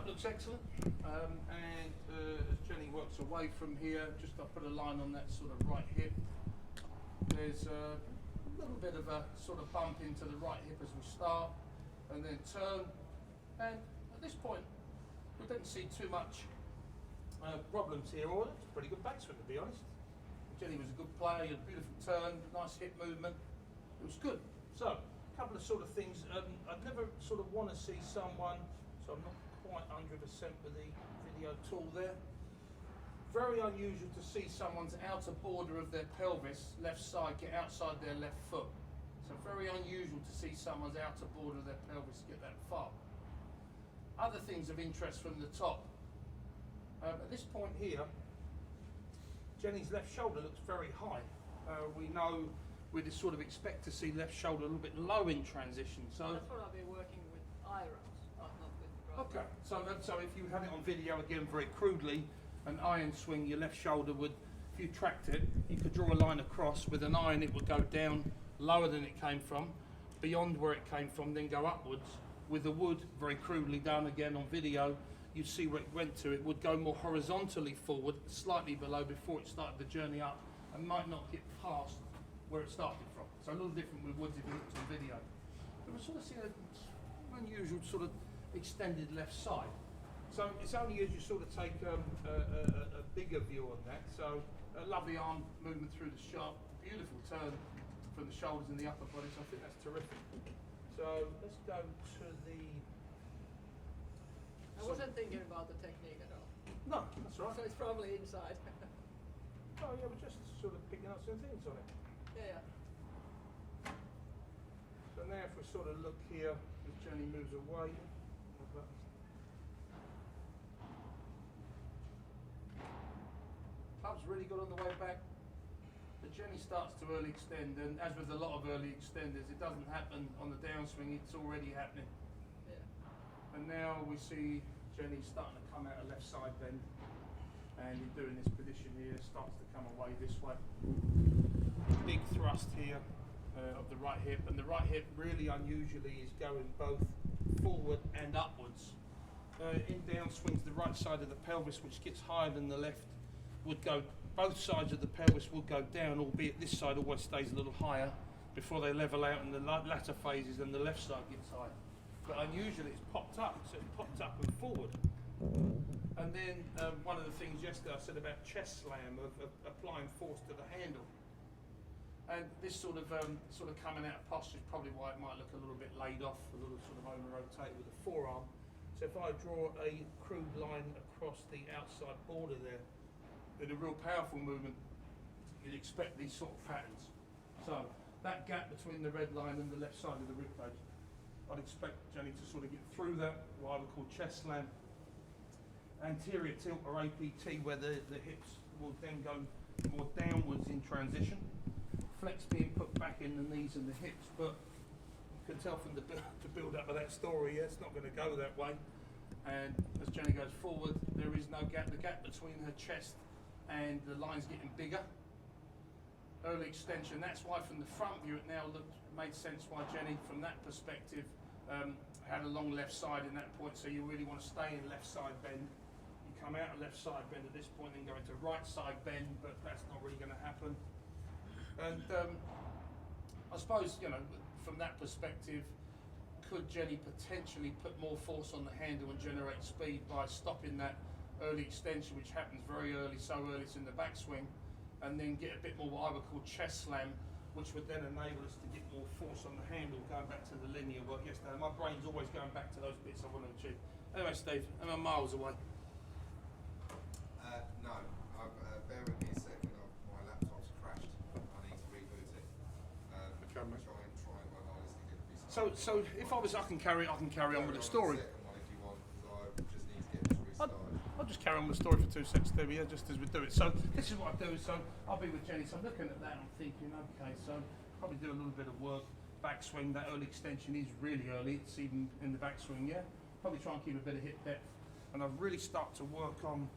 looks excellent. And as Jenny works away from here, just I put a line on that sort of right hip. There's a little bit of a sort of bump into the right hip as we start, and then turn. And at this point, we didn't see too much problems here. Or it's a pretty good backswing, to be honest. Jenny was a good player, a beautiful turn, nice hip movement. It was good. So, a couple of sort of things. I'd never sort of want to see someone, so I'm not quite 100% with the video tool there. Very unusual to see someone's outer border of their pelvis, left side, get outside their left foot. So very unusual to see someone's outer border of their pelvis get that far. Other things of interest from the top. At this point here, Jenny's left shoulder looks very high. We know we just sort of expect to see left shoulder a little bit low in transition. So that's what I'll be working with irons, not with right. Okay, so if you had it on video again very crudely, an iron swing, your left shoulder would, if you tracked it, you could draw a line across. With an iron it would go down lower than it came from, beyond where it came from, then go upwards. With the wood, very crudely done again on video, you'd see where it went to. It would go more horizontally forward, slightly below before it started the journey up, and might not get past where it started from. So a little different with woods if you looked on video. But we're sort of seeing an unusual sort of extended left side. So it's only as you sort of take a bigger view on that. So a lovely arm movement through the shot, beautiful turn from the shoulders and the upper body. So I think that's terrific. So let's go to the. I wasn't thinking about the technique at all. No, that's all right. So it's probably inside. Oh yeah, we're just sort of picking up some things on it. Yeah. So now if we sort of look here, as Jenny moves away. Club's really good on the way back. But Jenny starts to early extend, and as with a lot of early extenders, it doesn't happen on the downswing, it's already happening. Yeah. And now we see Jenny starting to come out of left side bend, and in doing this position here, starts to come away this way. Big thrust here of the right hip, and the right hip really unusually is going both forward and upwards. In downswings, the right side of the pelvis, which gets higher than the left, would go, both sides of the pelvis would go down, albeit this side always stays a little higher before they level out in the latter phases and the left side gets higher. But unusually it's popped up, so it's popped up and forward. And then one of the things yesterday I said about chest slam, of applying force to the handle. And this sort of coming out of posture is probably why it might look a little bit laid off, a little sort of over-rotated with the forearm. So if I draw a crude line across the outside border there, in a real powerful movement, you'd expect these sort of patterns. So that gap between the red line and the left side of the rib cage, I'd expect Jenny to sort of get through that, what I would call chest slam. Anterior tilt or APT, where the hips will then go more downwards in transition. Flex being put back in the knees and the hips, but you can tell from the build up of that story, yeah, it's not going to go that way. And as Jenny goes forward, there is no gap. The gap between her chest and the line's getting bigger. Early extension, that's why from the front view it now made sense why Jenny, from that perspective, had a long left side in that point, so you really want to stay in left side bend. You come out of left side bend at this point and go into right side bend, but that's not really going to happen. And I suppose, you know, from that perspective, could Jenny potentially put more force on the handle and generate speed by stopping that early extension, which happens very early, so early it's in the backswing, and then get a bit more what I would call chest slam, which would then enable us to get more force on the handle, going back to the linear work yesterday. My brain's always going back to those bits I want to achieve. Anyway, Steve, am I miles away? No. Bear with me a second. My laptop's crashed. I need to reboot it. Try and my honestly get restarted. So if I can carry on with the story. Second one if you want, because I just need to get this restarted. I'll just carry on with the story for 2 seconds, Stevie, yeah, just as we do it. So this is what I do. So I'll be with Jenny. So I'm looking at that and I'm thinking, okay, so probably do a little bit of work. Backswing, that early extension is really early. It's even in the backswing, yeah. Probably try and keep a bit of hip depth. And I really start to work on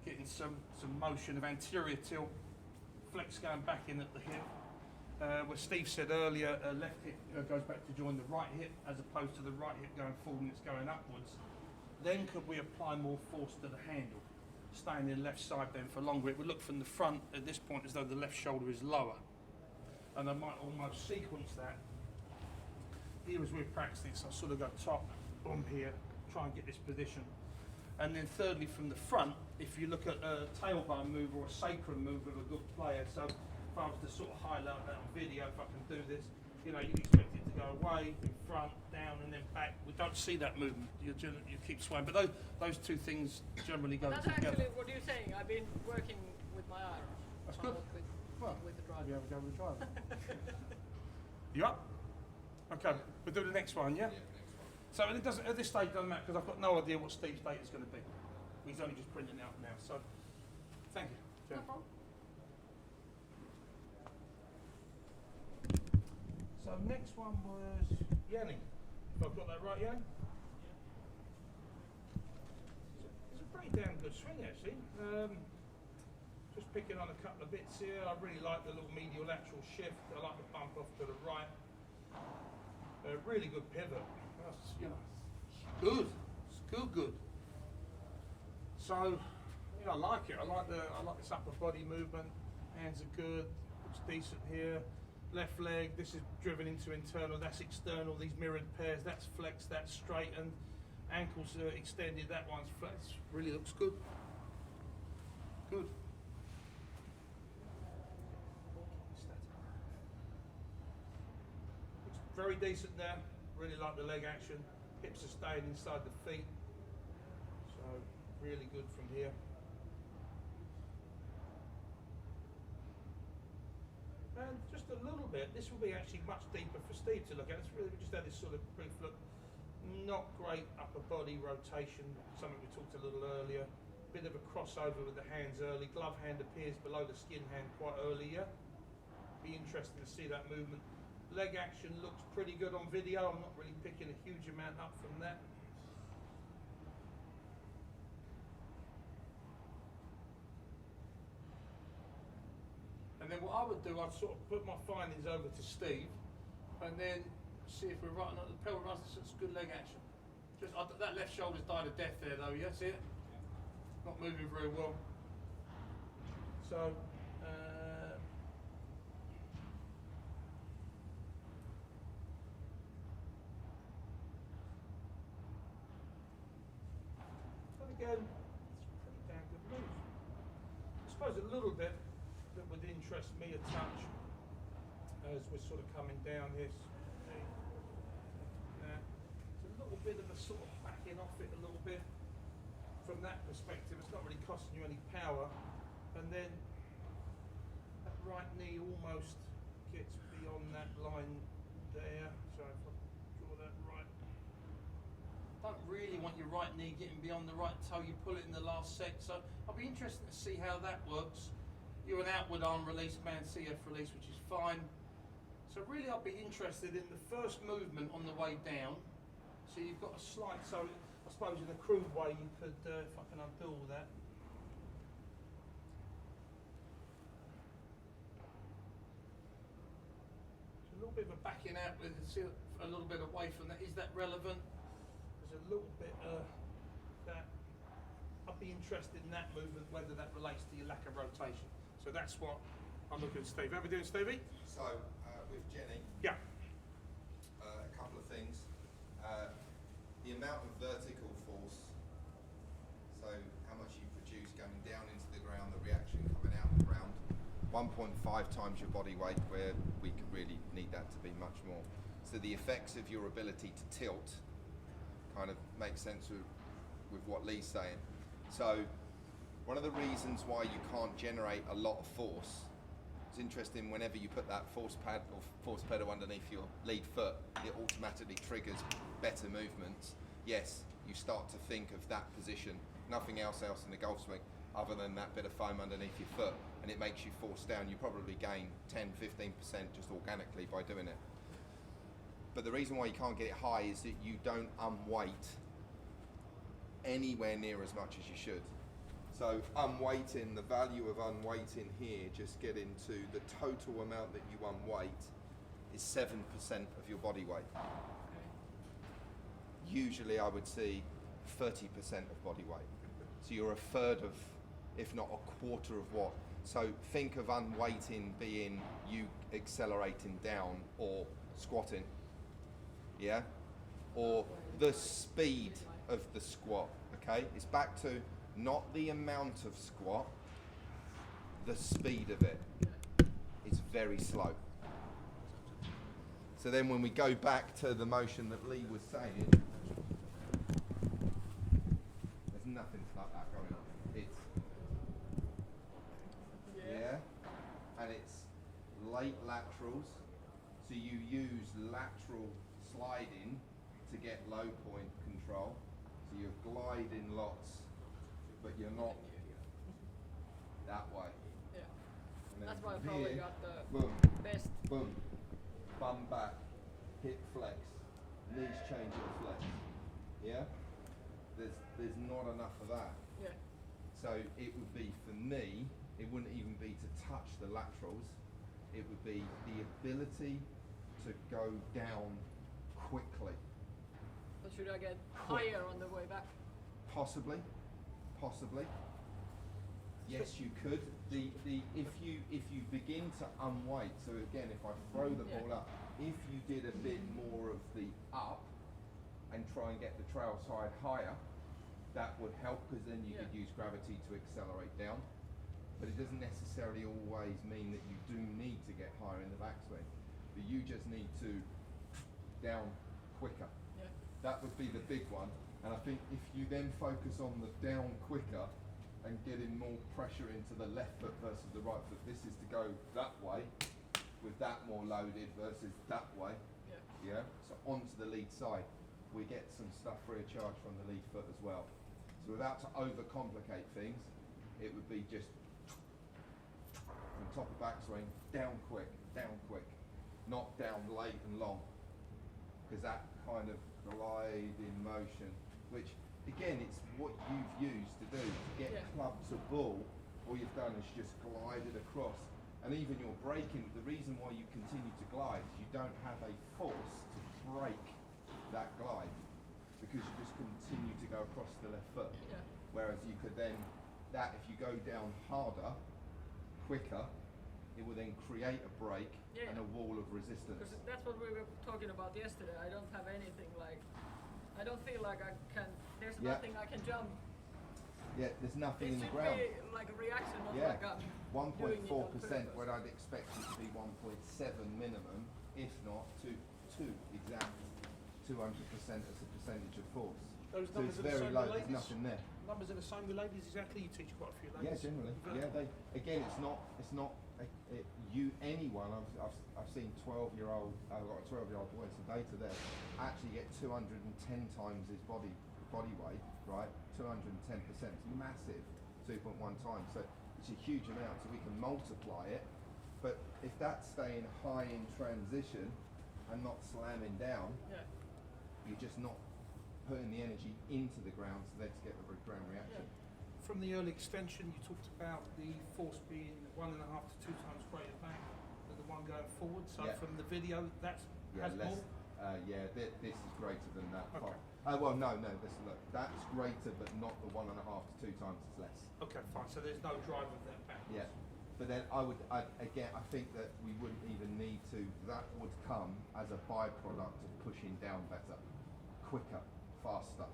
getting some motion of anterior tilt, flex going back in at the hip. Where Steve said earlier, left hip goes back to join the right hip as opposed to the right hip going forward and it's going upwards. then could we apply more force to the handle? Staying in the left side then for longer. It would look from the front at this point as though the left shoulder is lower. And I might almost sequence that. Here as we're practicing, so I sort of go top, boom here, try and get this position. And then thirdly from the front, if you look at a tailbone move or a sacrum move of a good player, so if I was to sort of highlight that on video, if I can do this, you know, you'd expect it to go away, in front, down, and then back. We don't see that movement. You keep swaying, but those two things generally go That's together. actually what you're saying. I've been working with my iron. That's good. With the driver. You have a go with the driver. You up? Okay, we'll do the next one, yeah? Yeah, next one. So it doesn't, at this stage it doesn't matter because I've got no idea what Steve's date is going to be. He's only just printing it out now, so thank you. No Jenni. problem. So next one was Jenni. If I've got that right, Jenni? It's a pretty damn good swing actually. Just picking on a couple of bits here. I really like the little medial lateral shift. I like the bump off to the right. Really good pivot. That's, you know, good. It's good. So, you know, I like it. I like this upper body movement. Hands are good. Looks decent here. Left leg. This is driven into internal. That's external. These mirrored pairs. That's flexed. That's straightened. Ankles are extended. That one's flexed. Really looks good. Good. Looks very decent there. Really like the leg action. Hips are staying inside the feet. So really good from here. And just a little bit, this will be actually much deeper for Steve to look at. It's really, we just had this sort of brief look. Not great upper body rotation, something we talked a little earlier. Bit of a crossover with the hands early. Glove hand appears below the skin hand quite early, yeah? Be interesting to see that movement. Leg action looks pretty good on video. I'm not really picking a huge amount up from that. And then what I would do, I'd sort of put my findings over to Steve and then see if we're right on the pelvic thrust. It's good leg action. Just that left shoulder's died a death there though, yeah? See it? Not moving very well. So, and again, it's a pretty damn good move. I suppose a little bit that would interest me a touch as we're sort of coming down this. It's a little bit of a sort of backing off it a little bit. From that perspective, it's not really costing you any power, and then that right knee almost gets beyond that line there. So if I draw that right, don't really want your right knee getting beyond the right toe. You pull it in the last set. So I'll be interested to see how that works. You're an outward arm release man, CF release, which is fine. So really, I'll be interested in the first movement on the way down. So you've got a slight. So I suppose in a crude way you could, if I can undo all that. So a little bit of a backing out with a little bit away from that. Is that relevant? There's a little bit that. I'd be interested in that movement, whether that relates to your lack of rotation. So that's what I'm looking at, Steve. How are we doing, Stevie? So, with Jenni, Yeah. a couple of things. The amount of vertical force, so how much you produce going down into the ground, the reaction coming out of the ground, 1.5 times your body weight, where we could really need that to be much more. So the effects of your ability to tilt kind of makes sense with what Lee's saying. So one of the reasons why you can't generate a lot of force, it's interesting, whenever you put that force pad or force pedal underneath your lead foot, it automatically triggers better movements. Yes, you start to think of that position, nothing else in the golf swing other than that bit of foam underneath your foot, and it makes you force down. You probably gain 10-15% just organically by doing it. But the reason why you can't get it high is that you don't unweight anywhere near as much as you should. So unweighting, the value of unweighting here, just get into the total amount that you unweight is 7% of your body weight. Usually I would see 30% of body weight. So you're a third of, if not a quarter of what. So think of unweighting being you accelerating down or squatting, yeah? Or the speed of the squat, okay? It's back to not the amount of squat, the speed of it. It's very slow. So then when we go back to the motion that Lee was saying, there's nothing like that going on. It's, yeah, and it's late laterals. So you use lateral sliding to get low point control. So you're gliding lots, but you're not that way. Yeah. And then That's why I from probably here, got the boom, best. boom, bum back, hip flex, knees change or flex. Yeah? There's not enough of that. Yeah. So it would be, for me, it wouldn't even be to touch the laterals. It would be the ability to go down quickly. But should I get Quick. higher on the way back? Possibly. Yes, you could. If you begin to unweight, so again, if I throw the ball up, if you did a bit more of the up and try and get the trail side higher, that would help, because then you could use gravity to accelerate down. But it doesn't necessarily always mean that you do need to get higher in the backswing. But you just need to down quicker. Yeah. That would be the big one. And I think if you then focus on the down quicker and getting more pressure into the left foot versus the right foot, this is to go that way with that more loaded versus that way. Yeah. Yeah. So onto the lead side, we get some stuff free of charge from the lead foot as well. So without to overcomplicate things, it would be just from top of backswing, down quick, not down late and long, because that kind of gliding motion, which again, it's what you've used to do to get club to ball. All you've done is just glided across, and even your braking. The reason why you continue to glide is you don't have a force to break that glide, because you just continue to go across the left foot. Yeah. Whereas you could then, if you go down harder, quicker, it will then create a break and a wall of resistance. Because that's what we were talking about yesterday. I don't have anything like, I don't feel like I can, there's nothing I can jump. Yeah, there's nothing in the It ground. should be like a reaction of like a 1.4% when I'd expect it to be 1.7 minimum, if not to 2 exact 200% as a percentage of force. Those So numbers it's are the very same low, with there's ladies? nothing there. Numbers are the same with ladies exactly? You teach quite a few ladies? Yeah, generally. Yeah, they again, it's not anyone. I've seen 12-year-old. I've got a 12-year-old boy. Some data there. Actually, get 210 times his body weight. Right, 210%. It's massive. 2.1 times. So it's a huge amount. So we can multiply it. But if that's staying high in transition and not slamming down, you're just not putting the energy into the ground so let's get the ground reaction. From the early extension, you talked about the force being 1.5 to 2 times greater back than the one going forward. So from the video, that's has less. more. This is greater than that. Okay. Well, no. Look, that's greater, but not the 1.5 to 2 times. It's less. Okay, fine. So there's no drive of that backwards. Yeah. But then I think that we wouldn't even need to. That would come as a byproduct of pushing down better, quicker, faster.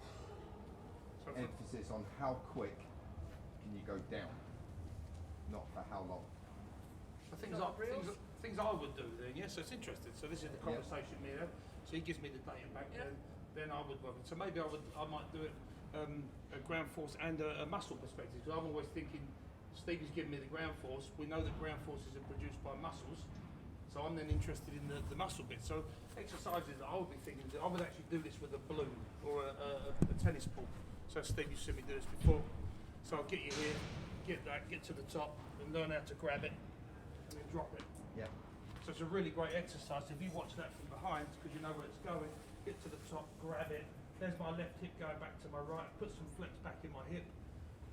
So Emphasis on how quick can you go down, not for how long. things I would do then, yes, so it's interesting. So this is the conversation we had. So he gives me the data back then I would work it. So maybe I might do it a ground force and a muscle perspective, because I'm always thinking, Stevie's giving me the ground force. We know that ground forces are produced by muscles, so I'm then interested in the muscle bit. So exercises that I would be thinking, I would actually do this with a balloon or a tennis ball. So Steve, you've seen me do this before. So I'll get you here, get to the top, and learn how to grab it, and then drop it. Yeah. So it's a really great exercise. If you watch that from behind, because you know where it's going, get to the top, grab it. There's my left hip going back to my right, put some flex back in my hip.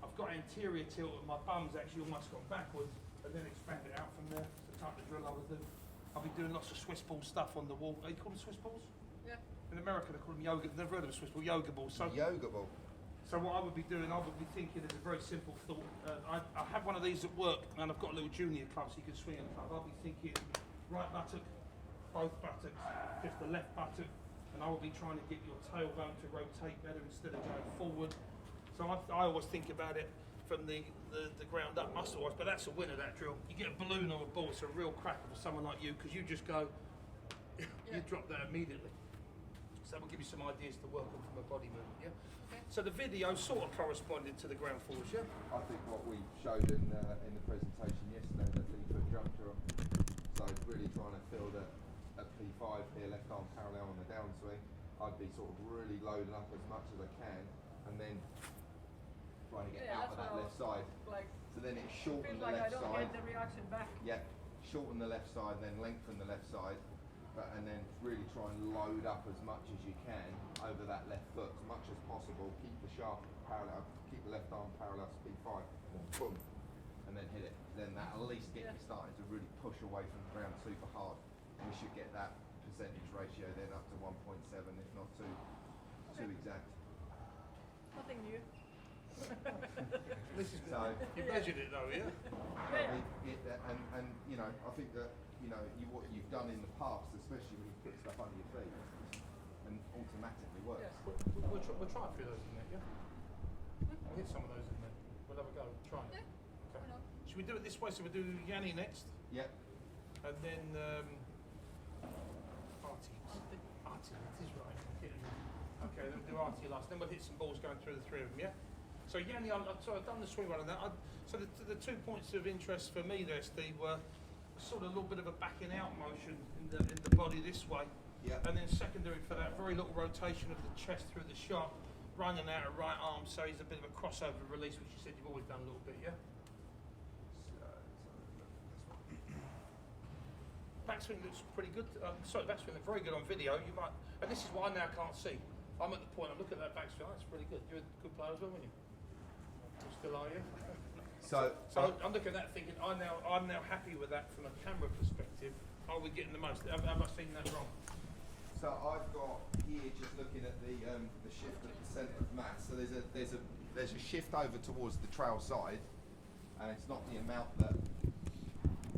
I've got anterior tilt and my bum's actually almost gone backwards, and then expand it out from there. It's the type of drill I would do. I'll be doing lots of Swiss ball stuff on the wall. Are you call them Swiss balls? Yeah. In America they call them yoga. Never heard of a Swiss ball, yoga balls. So Yoga ball. So what I would be doing, I would be thinking as a very simple thought. I have one of these at work, and I've got a little junior club, so you can swing a club. I'll be thinking right buttock, both buttocks, just the left buttock, and I will be trying to get your tailbone to rotate better instead of going forward. So I always think about it from the ground up muscle-wise, but that's a winner, that drill. You get a balloon or a ball, it's a real cracker for someone like you, because you just go, you drop that immediately. So that will give you some ideas to work on from a body movement, yeah? Okay. So the video sort of corresponded to the ground force, yeah? I think what we showed in the presentation yesterday that Lee put juncture on. So really trying to feel that at P5 here, left arm parallel on the downswing, I'd be sort of really loading up as much as I can, and then trying to get out of that left side. Like, so then it shortened the like left I don't side. get the reaction back. Yeah, shorten the left side, then lengthen the left side, and then really try and load up as much as you can over that left foot as much as possible. Keep the shaft parallel, keep the left arm parallel to P5, and then boom, and then hit it. Then that at least get you starting to really push away from the ground super hard. We should get that percentage ratio then up to 1.7, if not too exact. Nothing new. This is So you measured it though, yeah? And you know, I think that what you've done in the past, especially when you put stuff under your feet, and automatically works. Yeah. We'll try a few of those in there, yeah? We'll hit some of those in there. We'll have a go. Try it. Yeah. Okay. Why not? Should we do it this way? So we'll do Jenni next, Yep. and then Artie. It is right. Okay, then we'll do Artie last. Then we'll hit some balls going through the three of them, yeah? So Jenni, so I've done the swing run on that. So the 2 points of interest for me there, Steve, were sort of a little bit of a backing out motion in the body this way. Yeah. And then secondary for that, very little rotation of the chest through the shot, running out of right arm, so he's a bit of a crossover release, which you said you've always done a little bit, yeah? Backswing looks pretty good. Backswing looked very good on video. You might, and this is what I now can't see. I'm at the point. I'm looking at that backswing. That's pretty good. You're a good player as well, weren't you? You still are you? So I'm looking at that thinking, I'm now happy with that from a camera perspective. Are we getting the most? Have I seen that wrong? So I've got here just looking at the shift at the centre of mass. So there's a shift over towards the trail side, and it's not the amount that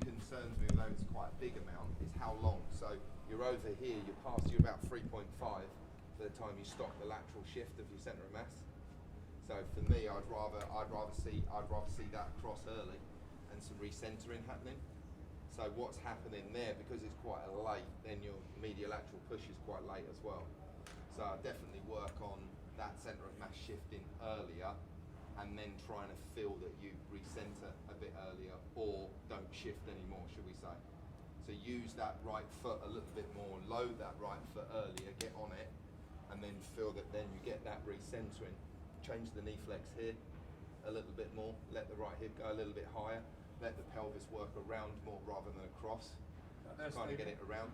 concerns me, although it's quite a big amount. It's how long. So you're over here. You're past. You're about 3.5 by the time you stop the lateral shift of your centre of mass. So for me, I'd rather see that across early and some recentering happening. So what's happening there, because it's quite a late, then your medial lateral push is quite late as well. So I definitely work on that centre of mass shifting earlier, and then trying to feel that you recenter a bit earlier, or don't shift anymore, should we say. So use that right foot a little bit more, load that right foot earlier, get on it, and then feel that then you get that recentering. Change the knee flex here a little bit more, let the right hip go a little bit higher, let the pelvis work around more rather than across. That's Kind of get it around.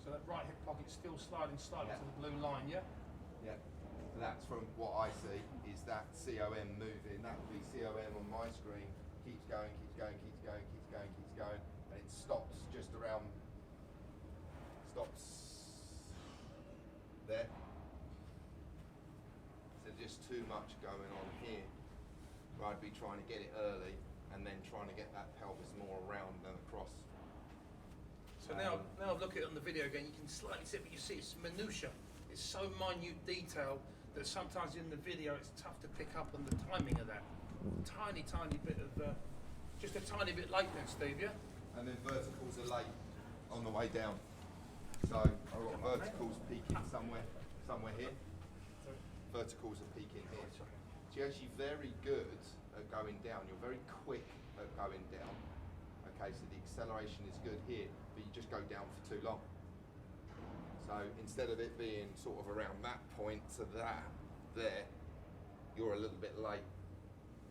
So that right hip pocket's still sliding slightly to the blue line, yeah? Yeah. That's from what I see, is that COM moving. That would be COM on my screen. Keeps going, keeps going, keeps going, keeps going, keeps going, and it stops just around, stops there. So just too much going on here. I'd be trying to get it early and then trying to get that pelvis more around than across. So now I look at it on the video again, you can slightly see it, but you see it's minutiae. It's so minute detail that sometimes in the video it's tough to pick up on the timing of that. Tiny bit of, just a tiny bit late then, Steve, yeah? And then verticals are late on the way down. So I've got verticals peaking somewhere here. Verticals are peaking here. So you're actually very good at going down. You're very quick at going down. Okay, so the acceleration is good here, but you just go down for too long. So instead of it being sort of around that point to that, there, you're a little bit late,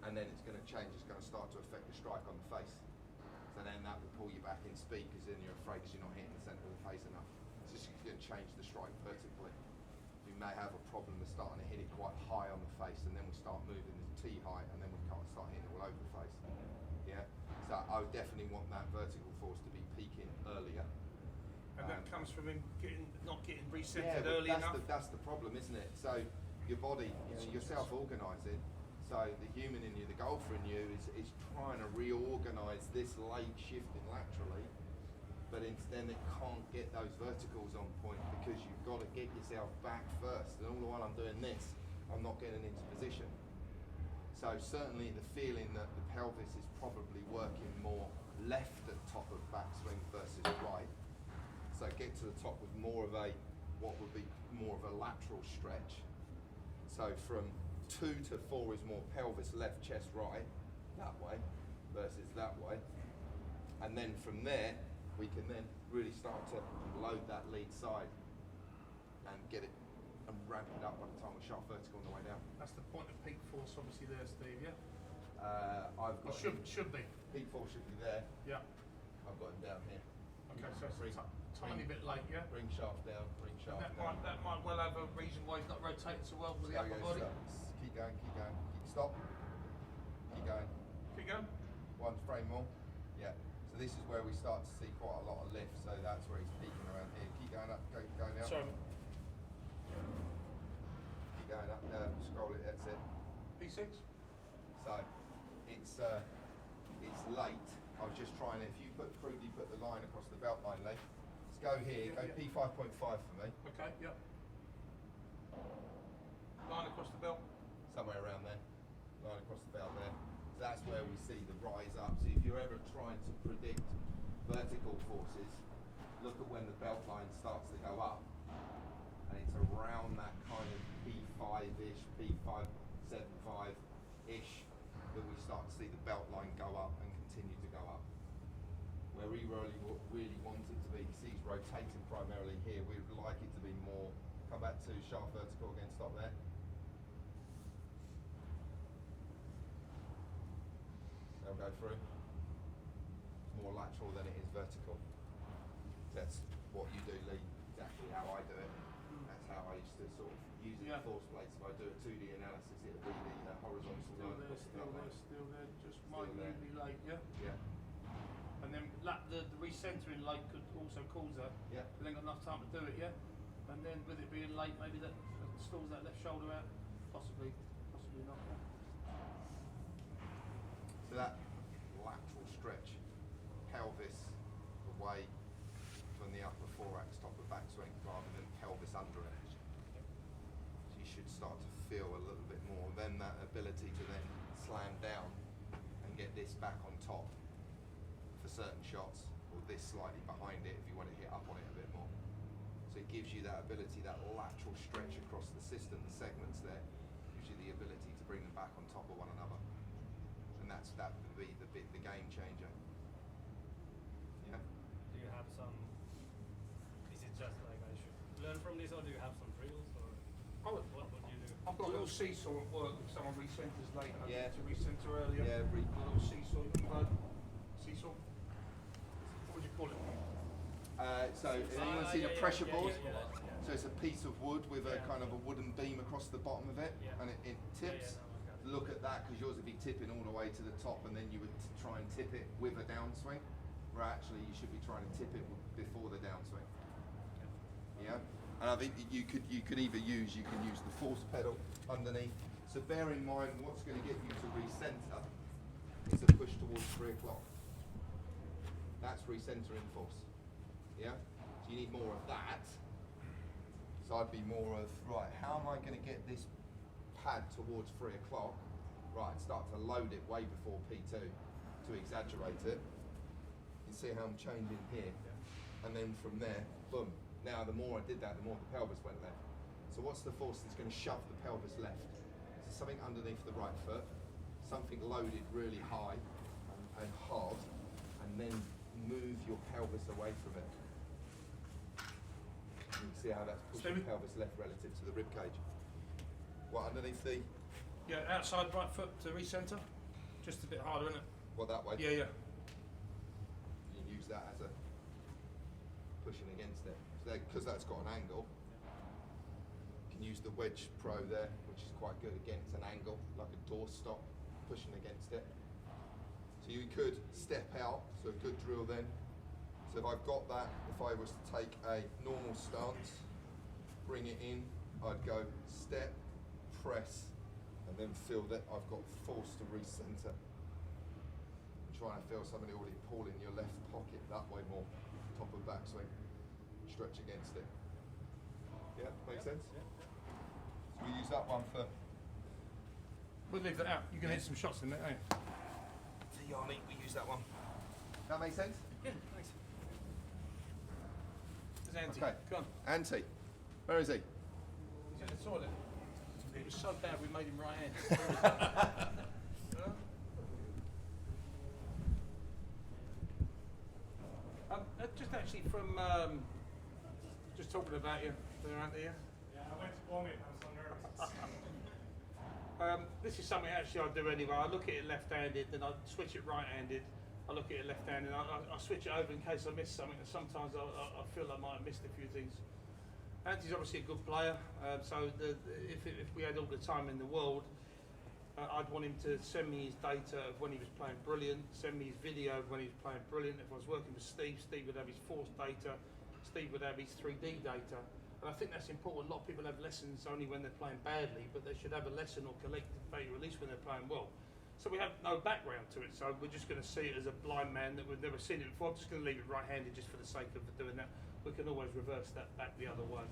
and then it's going to change. It's going to start to affect the strike on the face. So then that will pull you back in speed because then you're afraid because you're not hitting the centre of the face enough. So it's going to change the strike vertically. You may have a problem with starting to hit it quite high on the face, and then we start moving the T height, and then we can't start hitting it all over the face. Yeah. So I would definitely want that vertical force to be peaking earlier. And that comes from him not getting recentered but early enough. That's the problem, isn't it? So your body, you're self-organising. So the human in you, the golfer in you, is trying to reorganise this leg shifting laterally, but instead it can't get those verticals on point because you've got to get yourself back first. And all the while I'm doing this, I'm not getting into position. So certainly the feeling that the pelvis is probably working more left at top of backswing versus right. So get to the top with more of what would be more of a lateral stretch. So from 2 to 4 is more pelvis left, chest right, that way, versus that way. And then from there, we can then really start to load that lead side and get it and ramp it up by the time we sharp vertical on the way down. That's the point of peak force, obviously, there, Steve, yeah? I've got Should be. peak force should be there. Yeah. I've got him down here. Okay, so it's a tiny bit late, yeah? Bring shaft down, bring shaft down. That might well have a reason why he's not rotating so well with the upper body. Keep going, stop. Keep going. Keep going. One frame more. Yeah. So this is where we start to see quite a lot of lift. So that's where he's peaking around here. Keep going up, go down. So, Keep going up, scroll it, that's it. P6? So it's late. I was just trying, if you crudely put the line across the belt line, Lee. Let's go here, go P5.5 for me. Okay, yep. Line across the belt. Somewhere around there. Line across the belt there. So that's where we see the rise up. So if you're ever trying to predict vertical forces, look at when the belt line starts to go up. And it's around that kind of P5-ish, P5.75-ish that we start to see the belt line go up and continue to go up. Where we really want it to be, you see he's rotating primarily here, we'd like it to be more, come back to sharp vertical again, stop there. They'll go through. It's more lateral than it is vertical. That's what you do, Lee, exactly how I do it. That's how I used to sort of use it in force plates. If I do a 2D analysis, it would be the horizontal line. Still there, just might be late, yeah? Yeah. And then the recentering late could also cause that. Yeah. But then got enough time to do it, yeah? And then with it being late, maybe that stalls that left shoulder out. Possibly not. Yeah. So that lateral stretch, pelvis away from the upper thorax, top of backswing, rather than pelvis under it. So you should start to feel a little bit more. Then that ability to then slam down and get this back on top for certain shots, or this slightly behind it if you want to hit up on it a bit more. So it gives you that ability, that lateral stretch across the system, the segments there, gives you the ability to bring them back on top of one another. And that would be the game changer. Yeah. Do you have some? Is it just like I should learn from this, or do you have some drills, or what would you do? I've got a little seesaw at work if someone recenters late. I Yeah. need to recenter earlier. Yeah, a little seesaw. You can go. Seesaw? What would you call it? So anyone seen a pressure board? Yeah. So it's a piece of wood with a kind of a wooden beam across the bottom of it, and it tips. Look at that, because yours would be tipping all the way to the top, and then you would try and tip it with a downswing, where actually you should be trying to tip it before the downswing. Yeah, and I think you could either use the force pedal underneath. So bear in mind, what's going to get you to recenter is a push towards 3 o'clock. That's recentering force. Yeah, so you need more of that. So I'd be more of, right, how am I going to get this pad towards 3 o'clock, right, start to load it way before P2 to exaggerate it. You see how I'm changing here, and then from there, boom. Now the more I did that, the more the pelvis went left. So what's the force that's going to shove the pelvis left? So something underneath the right foot, something loaded really high and hard, and then move your pelvis away from it. You can see how that's pushing the pelvis left relative to the rib cage. What, underneath the? Yeah, outside right foot to recenter. Just a bit harder, isn't it? What, that way? Yeah. You can use that as a pushing against it. Because that's got an angle. You can use the Wedge Pro there, which is quite good. Again, it's an angle, like a door stop, pushing against it. So you could step out, so a good drill then. So if I've got that, if I was to take a normal stance, bring it in, I'd go step, press and then feel that I've got force to recenter. Try and feel somebody already pulling your left pocket that way more, top of backswing. Stretch against it. Yeah, makes sense? Yeah. So we use that one for We'll leave that out. You can hit some shots in there, eh? the Yanni, we use that one. That makes sense? Yeah, thanks. There's Andy. Okay. Come on. Antti, where is he? He's in the toilet. It was so bad we made him right hand. Just actually from just talking about you there, Andy. Yeah, I went to vomit. I'm so nervous. This is something actually I do anyway. I look at it left-handed, then I switch it right-handed. I look at it left-handed, I switch it over in case I miss something. And sometimes I feel I might have missed a few things. Andy's obviously a good player, so if we had all the time in the world, I'd want him to send me his data of when he was playing brilliant, send me his video of when he was playing brilliant. If I was working with Steve, Steve would have his force data, Steve would have his 3D data. And I think that's important. A lot of people have lessons only when they're playing badly, but they should have a lesson or collective data at least when they're playing well. So we have no background to it, so we're just going to see it as a blind man that we've never seen it before. I'm just going to leave it right-handed just for the sake of doing that. We can always reverse that back the other way.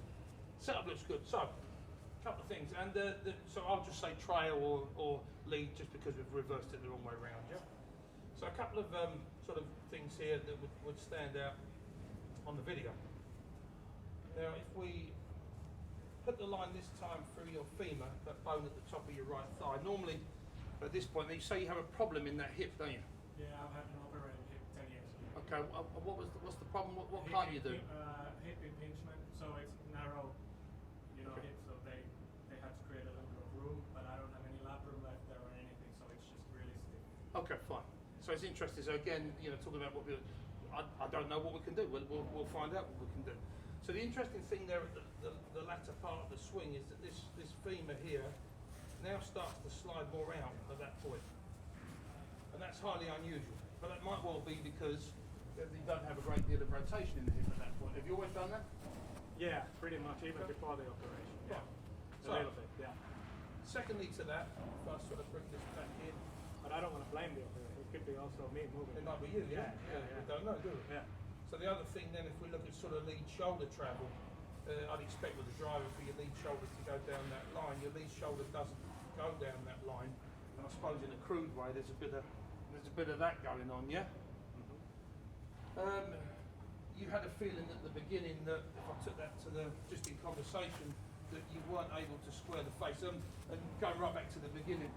Setup looks good. So, a couple of things, and so I'll just say trail or lead just because we've reversed it the wrong way around, yeah? So a couple of sort of things here that would stand out on the video. Now if we put the line this time through your femur, that bone at the top of your right thigh, normally at this point, you say you have a problem in that hip, don't you? Yeah, I've had an operated hip 10 years ago. Okay, what's the problem? What can't you do? Hip impingement, so it's narrow, hip, so they had to create a little bit of room, but I don't have any lap room left there or anything, so it's just really stiff. Okay, fine. So it's interesting. So again, talking about what I don't know what we can do. We'll find out what we can do. So the interesting thing there at the latter part of the swing is that this femur here now starts to slide more out at that point, and that's highly unusual. But that might well be because you don't have a great deal of rotation in the hip at that point. Have you always done that? Yeah, pretty much, even before the operation. Yeah, So, a little bit, yeah. Secondly to that, if I sort of bring this back in, But I don't want to blame the operator. It could be also me moving. it might be you, yeah? Yeah. We don't know, do we? Yeah. So the other thing then, if we look at sort of lead shoulder travel, I'd expect with the driver for your lead shoulder to go down that line. Your lead shoulder doesn't go down that line, and I suppose in a crude way, there's a bit of that going on, yeah. You had a feeling at the beginning that if I took that to just in conversation, that you weren't able to square the face. And going right back to the beginning,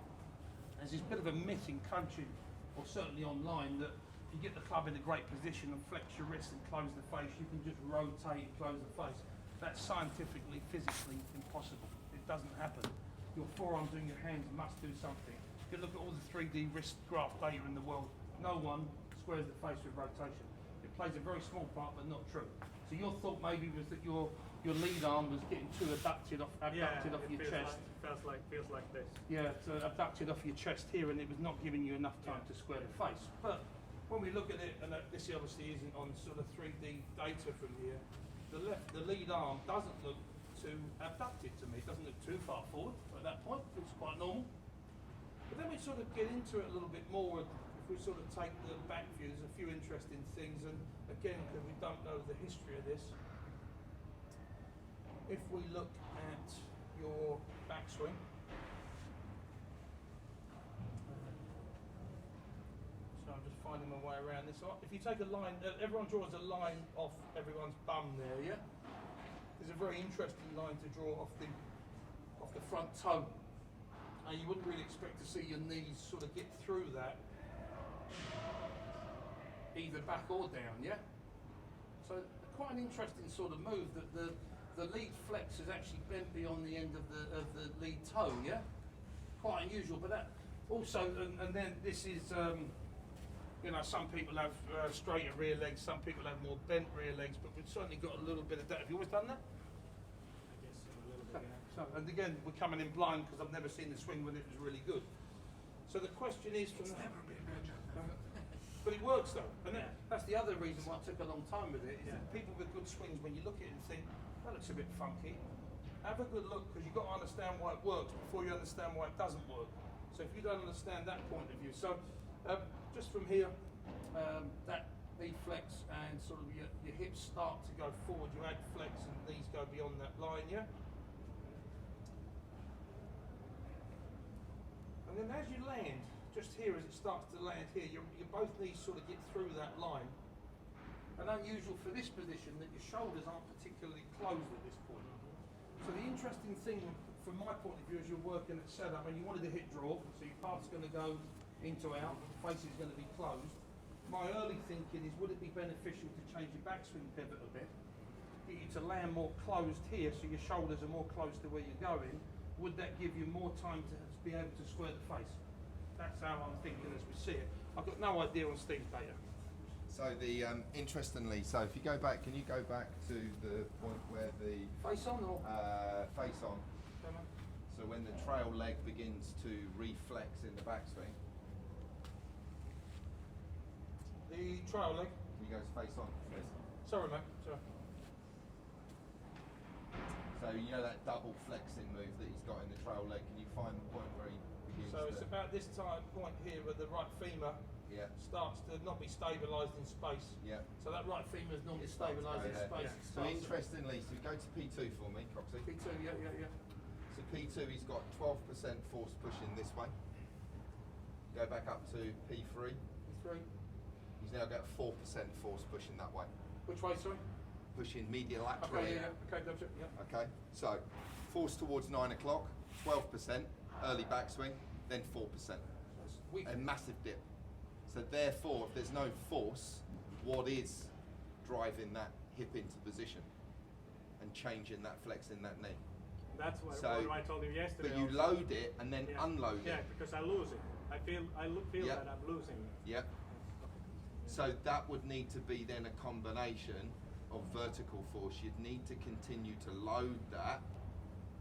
there's this bit of a myth in coaching, or certainly online, that if you get the club in a great position and flex your wrist and close the face, you can just rotate and close the face. That's scientifically, physically impossible. It doesn't happen. Your forearms and your hands must do something. If you look at all the 3D wrist graph data in the world, no one squares the face with rotation. It plays a very small part, but not true. So your thought maybe was that your lead arm was getting too abducted off your chest. Feels like this. Yeah, so abducted off your chest here, and it was not giving you enough time to square the face. But when we look at it, and this obviously isn't on sort of 3D data from here, the lead arm doesn't look too abducted to me. It doesn't look too far forward at that point. It looks quite normal. But then we sort of get into it a little bit more. If we sort of take the back view, there's a few interesting things, and again, because we don't know the history of this, if we look at your backswing, so I'm just finding my way around this. If you take a line, everyone draws a line off everyone's bum there, yeah? There's a very interesting line to draw off the front toe, and you wouldn't really expect to see your knees sort of get through that, either back or down, yeah? So quite an interesting sort of move that the lead flex is actually bent beyond the end of the lead toe, yeah? Quite unusual, but that also, and then this is, some people have straighter rear legs, some people have more bent rear legs, but we've certainly got a little bit of that. Have you always done that? I guess so, a little bit, yeah. So, and again, we're coming in blind because I've never seen the swing when it was really good. So the question is from but it works though, and that's the other reason why it took a long time with it, is that people with good swings, when you look at it and think, that looks a bit funky, have a good look, because you've got to understand why it works before you understand why it doesn't work. So if you don't understand that point of view, so just from here, that knee flex and sort of your hips start to go forward, you add flex and knees go beyond that line, yeah? And then as you land, just here as it starts to land here, your both knees sort of get through that line. And unusual for this position that your shoulders aren't particularly closed at this point. So the interesting thing from my point of view as you're working at setup, and you wanted a hip draw, so your part's going to go into out, the face is going to be closed. My early thinking is, would it be beneficial to change your backswing pivot a bit? Get you to land more closed here, so your shoulders are more close to where you're going. Would that give you more time to be able to square the face? That's how I'm thinking as we see it. I've got no idea on Steve's data. So the interestingly, so if you go back, can you go back to the point where the Face on or? face on? So when the trail leg begins to reflex in the backswing, The trail leg. he goes face on. Sorry, mate. Sorry. So you know that double flexing move that he's got in the trail leg. Can you find the point where he begins? So it's about this point here where the right femur Yeah. starts to not be stabilised in space. Yeah. So that right femur is normally It starts to stabilised go in there. space. Yeah. It So starts to- interestingly, so go to P2 for me, Coxie. P2, yeah. So P2, he's got 12% force pushing this way. Go back up to P3. P3. He's now got 4% force pushing that way. Which way, sorry? Pushing medial laterally. Okay, yeah. Okay, gotcha. Yeah. Okay, so force towards 9 o'clock, 12%, early backswing, then 4%. That's weak. A massive dip. So therefore, if there's no force, what is driving that hip into position and changing that flex in that knee? That's what So- I told you yesterday. But you also. load it and then Yeah. unload Yeah, it. because I lose it. I feel Yeah. that I'm losing it. Yeah. So that would need to be then a combination of vertical force. You'd need to continue to load that.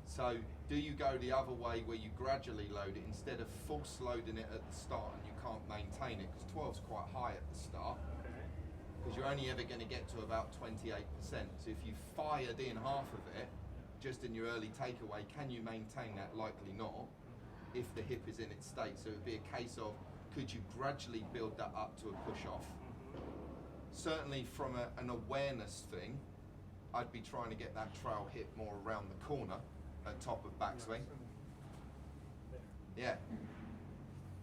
So do you go the other way where you gradually load it instead of force loading it at the start and you can't maintain it, because 12's quite high at the start, Okay. because you're only ever going to get to about 28%. So if you fired in half of it just in your early takeaway, can you maintain that? Likely not, if the hip is in its state. So it would be a case of, could you gradually build that up to a push off? Certainly from an awareness thing, I'd be trying to get that trail hip more around the corner at top of backswing. There. Yeah.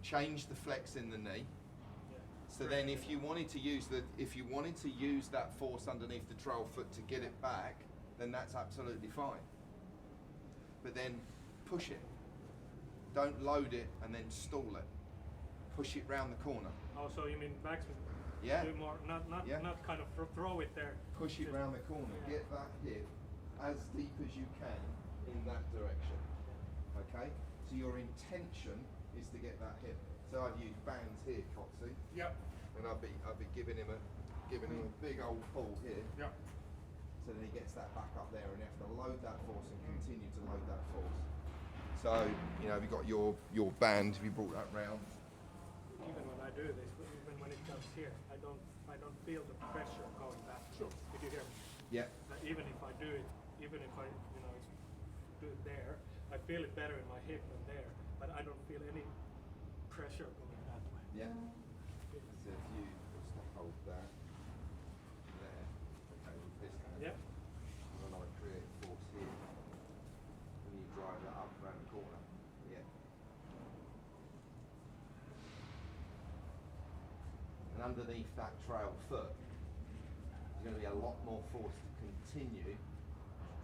Change the flex in the knee. Yeah. So then if you wanted to use that force underneath the trail foot to get it back, then that's absolutely fine. But then push it. Don't load it and then stall it. Push it round the corner. Oh, so you mean backswing? Yeah. Do more, not Yeah. not kind of throw it there. Push it Just- round the corner. Yeah. Get that hip as deep as you can in that direction. Okay? So your intention is to get that hip. So I've used bands here, Coxie, Yep. and I'd be giving him a big old pull here. Yep. So then he gets that back up there, and you have to load that force and continue to load that force. So you've got your band. If you brought that round, Even when I do this, even when it comes here, I don't feel the pressure going back. Sure. If you hear me. yeah, Even if I do it, even if I do it there, I feel it better in my hip than there, but I don't feel any pressure going that way. yeah. So if you just hold that there, okay, with this hand. Yep. And then I create force here, and you drive that up around the corner. Yeah. And underneath that trail foot, there's going to be a lot more force to continue to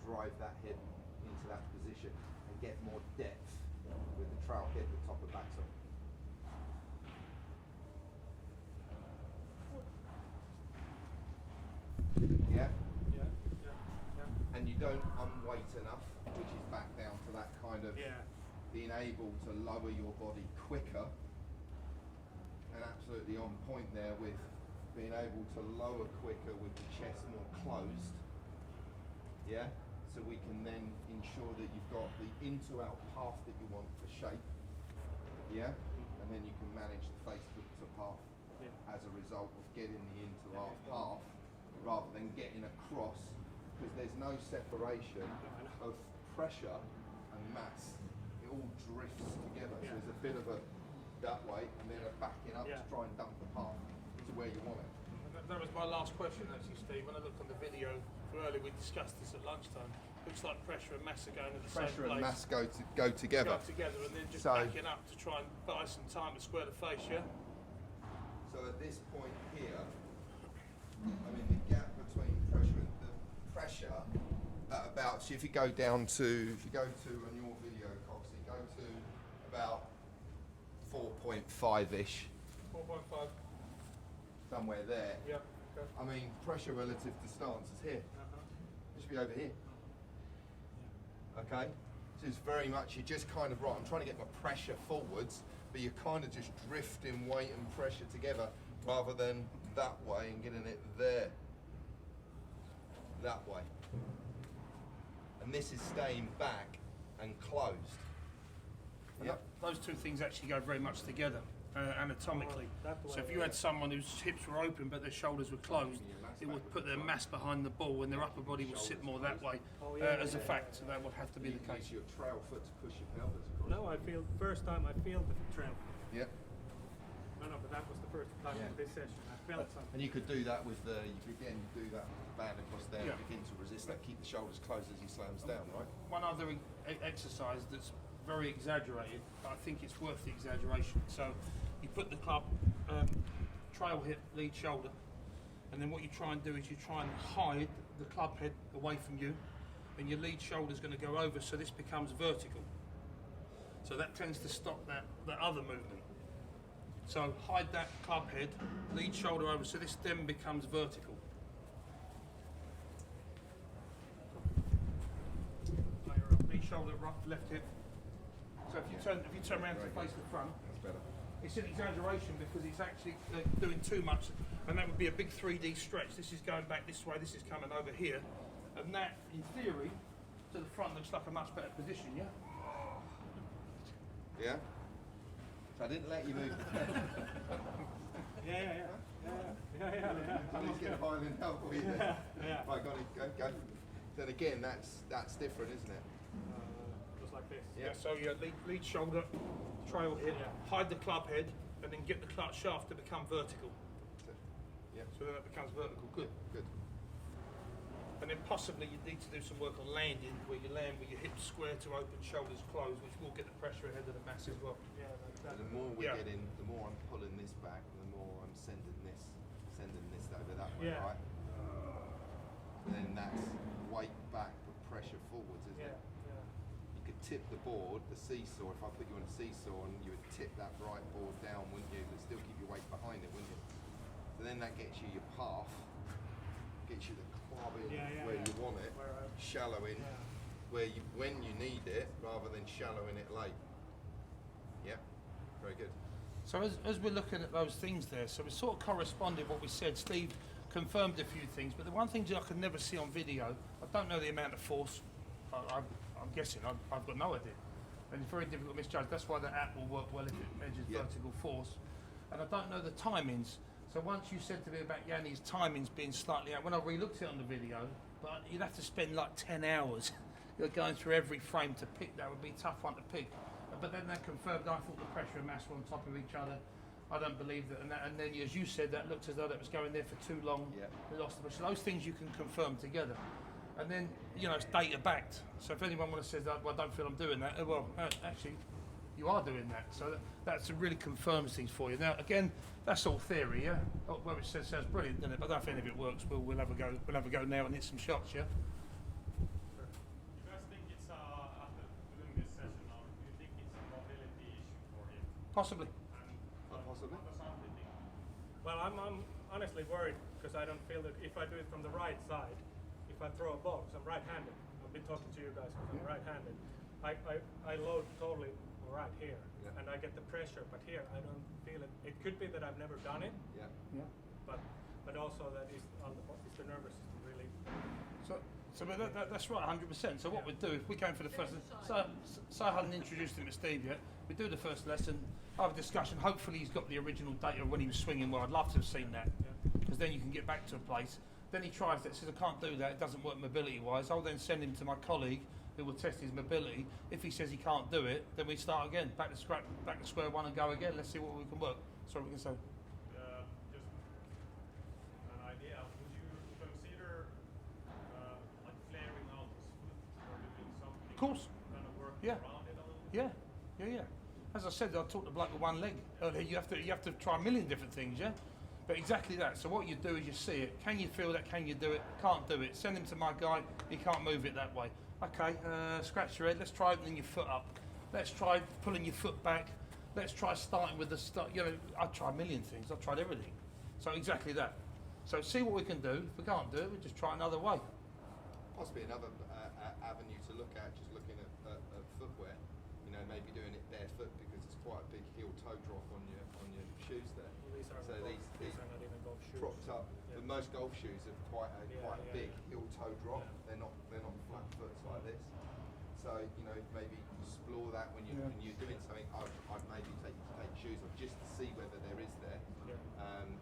drive that hip into that position and get more depth with the trail hip at top of backswing. Yeah? And you don't unweight enough, which is back down to that kind of Yeah. being able to lower your body quicker, and absolutely on point there with being able to lower quicker with the chest more closed. Yeah? So we can then ensure that you've got the in-to-out path that you want for shape. Yeah? And then you can manage the face to path Yeah. as a result of getting the in-to-out path rather than getting across, because there's no separation of pressure and mass, it all drifts together. So there's a bit of a that way, and then a backing up to try and dump the part to where you want it. That was my last question actually, Steve. When I looked on the video earlier, we discussed this at lunchtime. Looks like pressure and mass are going to the same place. Pressure and mass go together. Go together and then just backing up to try and buy some time to square the face, yeah? So at this point here, I mean the gap between pressure and the pressure at about, so if you go down to, on your video, Cox, you go to about 4.5-ish. 4.5. Somewhere there. Yeah. Okay. I mean, pressure relative to stance is here. It should be over here. Okay? So it's very much, you're just kind of right. I'm trying to get my pressure forwards, but you're kind of just drifting weight and pressure together rather than that way and getting it there. That way. And this is staying back and closed. Yep. Those two things actually go very much together anatomically. So if you had someone whose hips were open but their shoulders were closed, it would put their mass behind the ball and their upper body would sit more that way as a fact. So that would have to be the case. Use your trail foot to push your pelvis across. No, I feel, first time I feel the trail. Yep. No, but that was the first time of this session. I felt something. And you could do that with the, you could again do that band across there and begin to resist that, keep the shoulders closed as he slams down, right? One other exercise that's very exaggerated, but I think it's worth the exaggeration. So you put the club trail hip, lead shoulder, and then what you try and do is you try and hide the club head away from you, and your lead shoulder is going to go over, so this becomes vertical. So that tends to stop that other movement. So hide that club head, lead shoulder over, so this then becomes vertical. Lead shoulder, right, left hip. So if you turn around to face the front, that's better. It's an exaggeration because it's actually doing too much, and that would be a big 3D stretch. This is going back this way, this is coming over here, and that, in theory, to the front looks like a much better position, yeah? Yeah? So I didn't let you move. Yeah. Please get a violin help for you there. Right, got it, go. Then again, that's different, isn't it? Just like this. Yeah, so your lead shoulder, trail hip, hide the club head, and then get the clutch shaft to become vertical. Yeah. So then that becomes vertical, good. Good. And then possibly you need to do some work on landing, where you land with your hips square to open, shoulders closed, which will get the pressure ahead of the mass as well. Yeah, And the more we get in, the more I'm pulling this back, the more I'm sending this over that way, right? And then that's weight back with pressure forwards, isn't it? You could tip the board, the seesaw, if I put you on a seesaw and you would tip that right board down, wouldn't you? But still keep your weight behind it, wouldn't you? So then that gets you your path, gets you the club in where you want it, shallow in, where you when you need it, rather than shallow in it late. Yeah, very good. So as we're looking at those things there, so we sort of corresponded what we said. Steve confirmed a few things, but the one thing that I can never see on video, I don't know the amount of force. I'm guessing, I've got no idea. And it's very difficult to misjudge. That's why the app will work well if it measures vertical force. And I don't know the timings. So once you said to me about Jenni's timings being slightly out, when I re-looked at it on the video, but you'd have to spend like 10 hours you're going through every frame to pick. That would be a tough one to pick. But then that confirmed I thought the pressure and mass were on top of each other. I don't believe that. And then as you said, that looked as though that was going there for too long. We lost the pressure. Those things you can confirm together. And then, you know, it's data backed. So if anyone wants to say, well, I don't feel I'm doing that, well, actually, you are doing that. So that really confirms things for you. Now, again, that's all theory, yeah? Oh, well, it sounds brilliant, doesn't it? But I don't think if it works, we'll have a go. We'll have a go now and hit some shots, yeah? You guys think it's after doing this session now? Do you think it's a mobility issue for him? Possibly. Possibly. Well, I'm honestly worried because I don't feel that if I do it from the right side, if I throw a box, I'm right-handed. I've been talking to you guys because I'm right-handed. I load totally right here, and I get the pressure, but here I don't feel it. It could be that I've never done it, but also that is the nervous system really. So that's right, 100%. So what we'd do, if we're going for the first, so I hadn't introduced him to Steve yet, we do the first lesson, have a discussion, hopefully he's got the original data when he was swinging well. I'd love to have seen that, because then you can get back to a place. Then he tries that, says I can't do that, it doesn't work mobility wise. I'll then send him to my colleague who will test his mobility. If he says he can't do it, then we start again, back to square one and go again. Let's see what we can work. Sorry, we can say. Just an idea. Would you consider like flaring out his foot or doing something? Of course. Kind of work Yeah. around it a little bit? Yeah. As I said, I taught the bloke with one leg earlier. You have to try a million different things, yeah. But exactly that. So what you do is you see it. Can you feel that? Can you do it? Can't do it. Send him to my guy. He can't move it that way. Okay, scratch your head. Let's try opening your foot up. Let's try pulling your foot back. Let's try starting with the start. You know, I've tried a million things. I've tried everything. So exactly that. So see what we can do. If we can't do it, we just try another way. Possibly another avenue to look at, just looking at footwear. You know, maybe doing it barefoot because it's quite a big heel-toe drop on your shoes there. These are So these are not even golf shoes. propped up. Yeah. But most golf shoes have quite a big heel-toe drop. Yeah. They're not flat foots like this. So you know, maybe explore that when you're doing something. I'd maybe take shoes off just to see whether there is there. Yeah.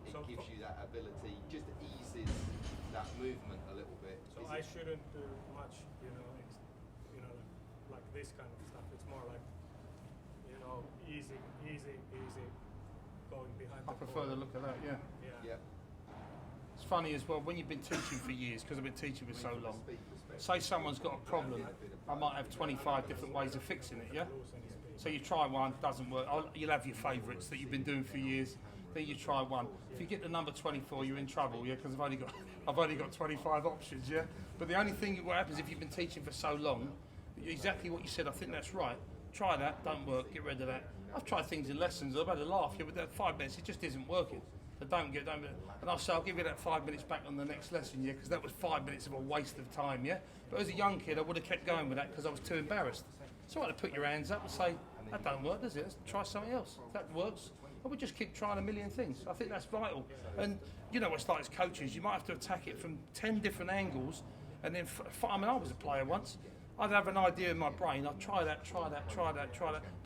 It So gives you that ability, just eases that movement a little bit. So I shouldn't do much, you know, like this kind of stuff. It's more like, you know, easy, going behind I the prefer the ball. look of that. Yeah. Yeah. It's funny as well when you've been teaching for years, because I've been teaching for so long. Say someone's got a problem, I might have 25 different ways of fixing it. Yeah. So you try one, doesn't work. You'll have your favourites that you've been doing for years. Then you try one. If you get the number 24, you're in trouble, yeah, because I've only got 25 options, yeah. But the only thing what happens if you've been teaching for so long, exactly what you said. I think that's right. Try that, don't work, get rid of that. I've tried things in lessons. I've had a laugh, yeah, but that 5 minutes it just isn't working. So don't. And I'll say I'll give you that 5 minutes back on the next lesson, yeah, because that was 5 minutes of a waste of time, yeah. But as a young kid, I would have kept going with that because I was too embarrassed. So I had to put your hands up and say, that don't work, does it? Let's try something else. If that works, I would just keep trying a million things. I think that's vital. And you know what it's like as coaches, you might have to attack it from 10 different angles. And then, I mean, I was a player once. I'd have an idea in my brain. I'd try that.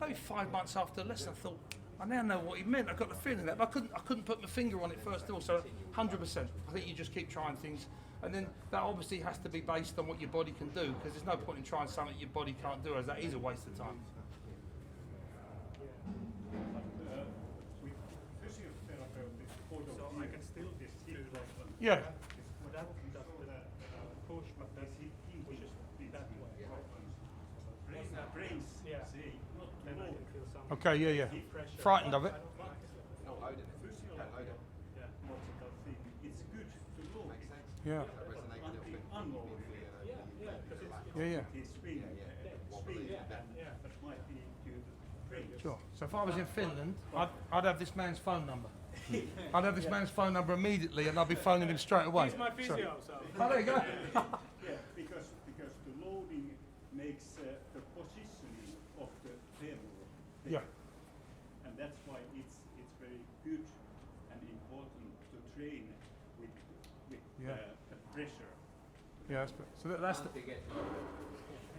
Maybe 5 months after the lesson, I thought, I now know what he meant. I got the feeling that, but I couldn't put my finger on it first of all. So 100%. I think you just keep trying things. And then that obviously has to be based on what your body can do, because there's no point in trying something your body can't do, as that is a waste of time. So I can still do like Yeah. that push, but that he pushes that way. Yeah. Then I can feel some Okay, yeah. pressure. Frightened of it? I don't like it. Not loading it. Can't load it. Yeah. It's good to load Makes sense. Yeah. Resonate a little bit. unload. Yeah. His speed, Wobbly. that might be due to range. Sure. So if I was in Finland, I'd have this man's phone number. I'd have this man's phone number immediately, and I'd be phoning him straight away. He's my physio, so. Oh, there you go. Yeah, because the loading makes the positioning of the femur Yeah. and that's why it's very good and important to train with Yeah. the pressure. Yeah. So that's the.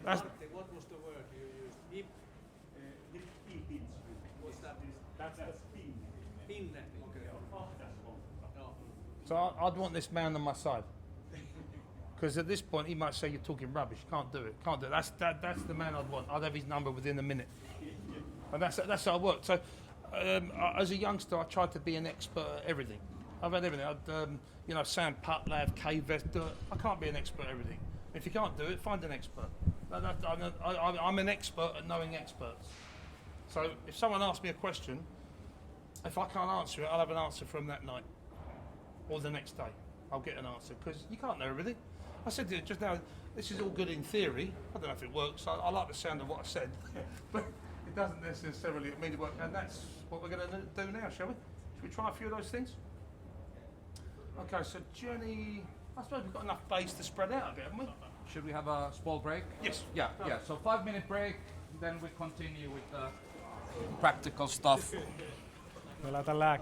That's What was the word you used? Hip, Hip pins. what's that? That's pin. Pinne. Okay. No. so I'd want this man on my side. Because at this point he might say you're talking rubbish. Can't do it. Can't do it. That's the man I'd want. I'd have his number within a minute. And that's how I worked. So as a youngster, I tried to be an expert at everything. I've had everything. I'd sand putt, lab, cave vest, do it. I can't be an expert at everything. If you can't do it, find an expert. I'm an expert at knowing experts. So if someone asks me a question, if I can't answer it, I'll have an answer from that night or the next day. I'll get an answer because you can't know everything. I said to you just now, this is all good in theory. I don't know if it works. I like the sound of what I said, but it doesn't necessarily mean it works. And that's what we're going to do now, shall we? Should we try a few of those things? Okay, so Jenny, I suppose we've got enough base to spread out a bit, haven't we? Should we have a small break? Yes. Yeah. So 5-minute break, then we continue with the practical stuff. Me laitan